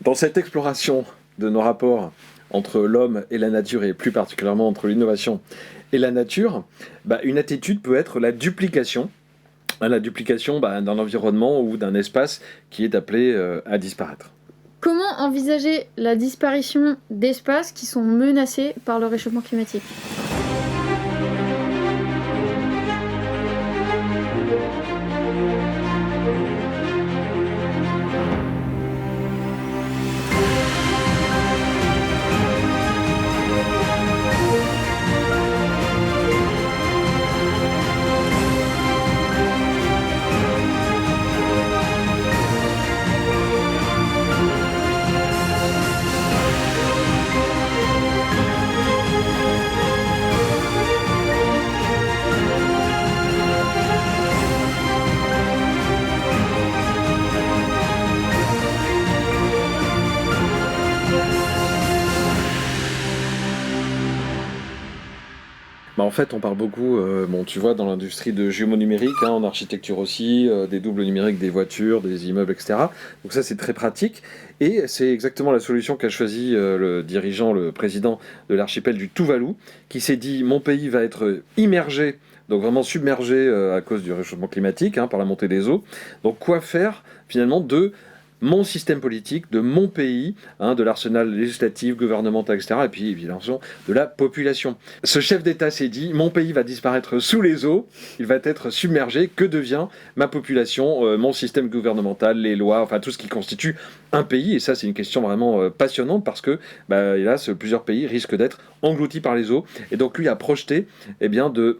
Dans cette exploration de nos rapports entre l'homme et la nature, et plus particulièrement entre l'innovation et la nature, une attitude peut être la duplication. La duplication d'un environnement ou d'un espace qui est appelé à disparaître. Comment envisager la disparition d'espaces qui sont menacés par le réchauffement climatique? En fait, on parle beaucoup, tu vois, dans l'industrie de jumeaux numériques, en architecture aussi, des doubles numériques des voitures, des immeubles, etc. Donc ça, c'est très pratique. Et c'est exactement la solution qu'a choisi le dirigeant, le président de l'archipel du Tuvalu, qui s'est dit, mon pays va être immergé, donc vraiment submergé à cause du réchauffement climatique, par la montée des eaux. Donc quoi faire, finalement, de mon système politique, de mon pays, de l'arsenal législatif, gouvernemental, etc., et puis évidemment de la population. Ce chef d'État s'est dit, mon pays va disparaître sous les eaux, il va être submergé, que devient ma population, mon système gouvernemental, les lois, enfin tout ce qui constitue un pays, et ça c'est une question vraiment passionnante, parce que, hélas, plusieurs pays risquent d'être engloutis par les eaux, et donc lui a projeté, de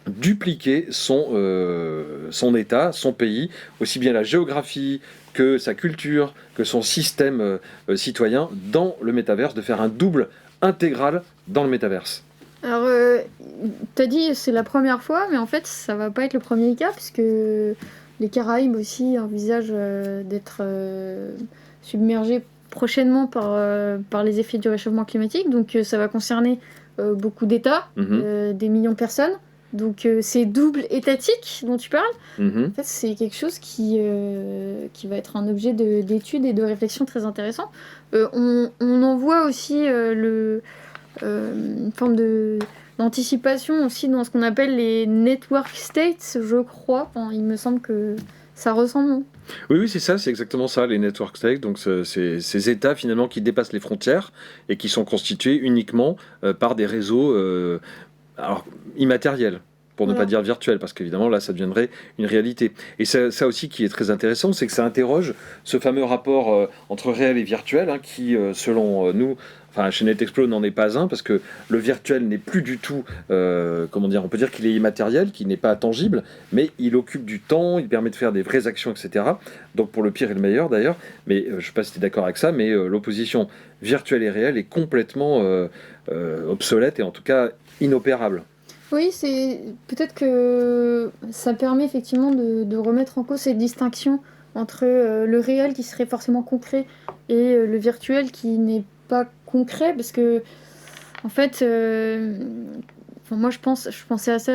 dupliquer son État, son pays, aussi bien la géographie que sa culture, que son système citoyen dans le métaverse, de faire un double intégral dans le métaverse. Alors, t'as dit c'est la première fois, mais en fait, ça va pas être le premier cas, puisque les Caraïbes aussi envisagent d'être submergés prochainement par les effets du réchauffement climatique. Donc, ça va concerner beaucoup d'États, des millions de personnes. Donc, c'est double étatique dont tu parles. En fait, c'est quelque chose qui va être un objet d'étude et de réflexion très intéressant. On en voit aussi une forme d'anticipation aussi dans ce qu'on appelle les network states, je crois. Enfin, il me semble que ça ressemble. Oui, c'est ça, c'est exactement ça, les network states. Donc, c'est ces États finalement qui dépassent les frontières et qui sont constitués uniquement par des réseaux immatériels, pour ne pas dire virtuels, parce qu'évidemment là ça deviendrait une réalité. Et ça aussi qui est très intéressant, c'est que ça interroge ce fameux rapport entre réel et virtuel, qui selon nous, chez NetExplo n'en est pas un, parce que le virtuel n'est plus du tout, on peut dire qu'il est immatériel, qu'il n'est pas tangible, mais il occupe du temps, il permet de faire des vraies actions, etc. Donc pour le pire et le meilleur d'ailleurs, mais je ne sais pas si tu es d'accord avec ça, mais l'opposition virtuelle et réelle est complètement obsolète, et en tout cas inopérable. Oui, c'est peut-être que ça permet effectivement de remettre en cause cette distinction entre le réel qui serait forcément concret et le virtuel qui n'est pas concret, parce que en fait, moi je pensais à ça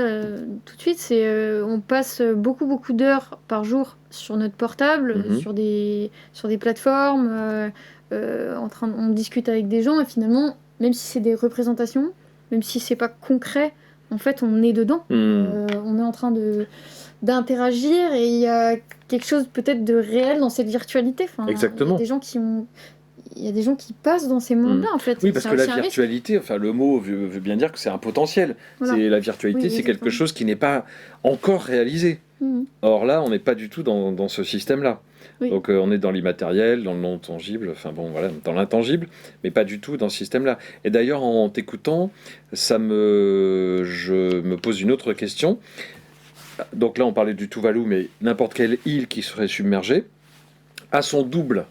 tout de suite, c'est on passe beaucoup d'heures par jour sur notre portable, sur des plateformes, on discute avec des gens, et finalement, même si c'est des représentations, même si c'est pas concret, en fait, on est dedans. On est en train d'interagir, et il y a quelque chose peut-être de réel dans cette virtualité. Enfin, Exactement. Il y a des gens qui passent dans ces mondes-là, en fait. Oui, parce que la virtualité, le mot veut bien dire que c'est un potentiel. Voilà. La virtualité, c'est quelque chose qui n'est pas encore réalisé. Or là, on n'est pas du tout dans ce système-là. Oui. Donc on est dans l'immatériel, dans le non-tangible, dans l'intangible, mais pas du tout dans ce système-là. Et d'ailleurs, en t'écoutant, je me pose une autre question. Donc là, on parlait du Tuvalu, mais n'importe quelle île qui serait submergée a son double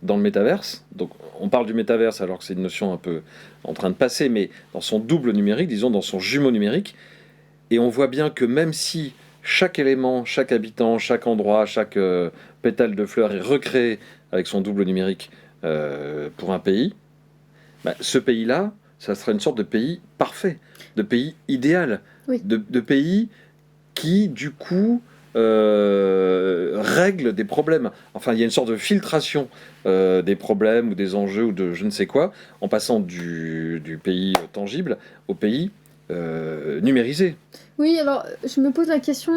dans le métaverse. Donc on parle du métaverse alors que c'est une notion un peu en train de passer, mais dans son double numérique, disons dans son jumeau numérique. Et on voit bien que même si chaque élément, chaque habitant, chaque endroit, chaque pétale de fleur est recréé avec son double numérique pour un pays, ce pays-là, ça serait une sorte de pays parfait, de pays idéal, de pays qui, du coup, règle des problèmes. Enfin, il y a une sorte de filtration des problèmes ou des enjeux ou de je ne sais quoi, en passant du pays tangible au pays numérisé. Oui, alors je me pose la question,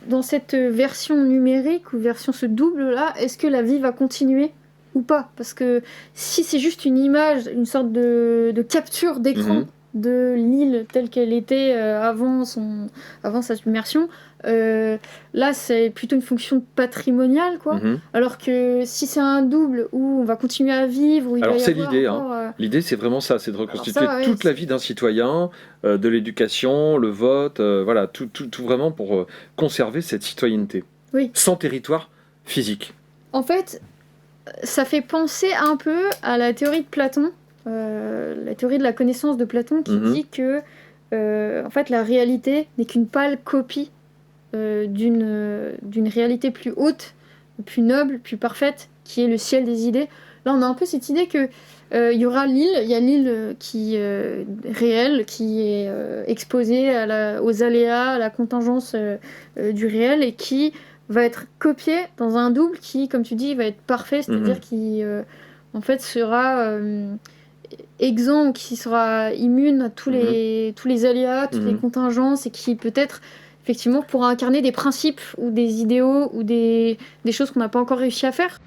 dans cette version numérique ou version ce double-là, est-ce que la vie va continuer ou pas? Parce que si c'est juste une image, une sorte de capture d'écran Mhm. de l'île telle qu'elle était avant sa submersion, euh, là c'est plutôt une fonction patrimoniale, quoi. Mhm. Alors que si c'est un double où on va continuer à vivre, où il va Alors y c'est avoir l'idée, hein. encore... L'idée c'est vraiment ça, c'est de alors reconstituer ça, ouais, toute la vie d'un citoyen, de l'éducation, le vote, voilà, tout vraiment pour conserver cette citoyenneté, oui. sans territoire physique. En fait, ça fait penser un peu à la théorie de Platon, la théorie de la connaissance de Platon, qui Mhm. dit que en fait, la réalité n'est qu'une pâle copie d'une réalité plus haute, plus noble, plus parfaite, qui est le ciel des idées. Là, on a un peu cette idée que il y aura l'île, il y a l'île qui réelle, qui est exposée aux aléas, à la contingence du réel, et qui va être copiée dans un double qui, comme tu dis, va être parfait, c'est-à-dire Mhm. qui en fait sera exempt, ou qui sera immune à Mhm. tous les aléas, toutes les Mhm. contingences, et qui peut-être effectivement pourra incarner des principes ou des idéaux ou des choses qu'on n'a pas encore réussi à faire.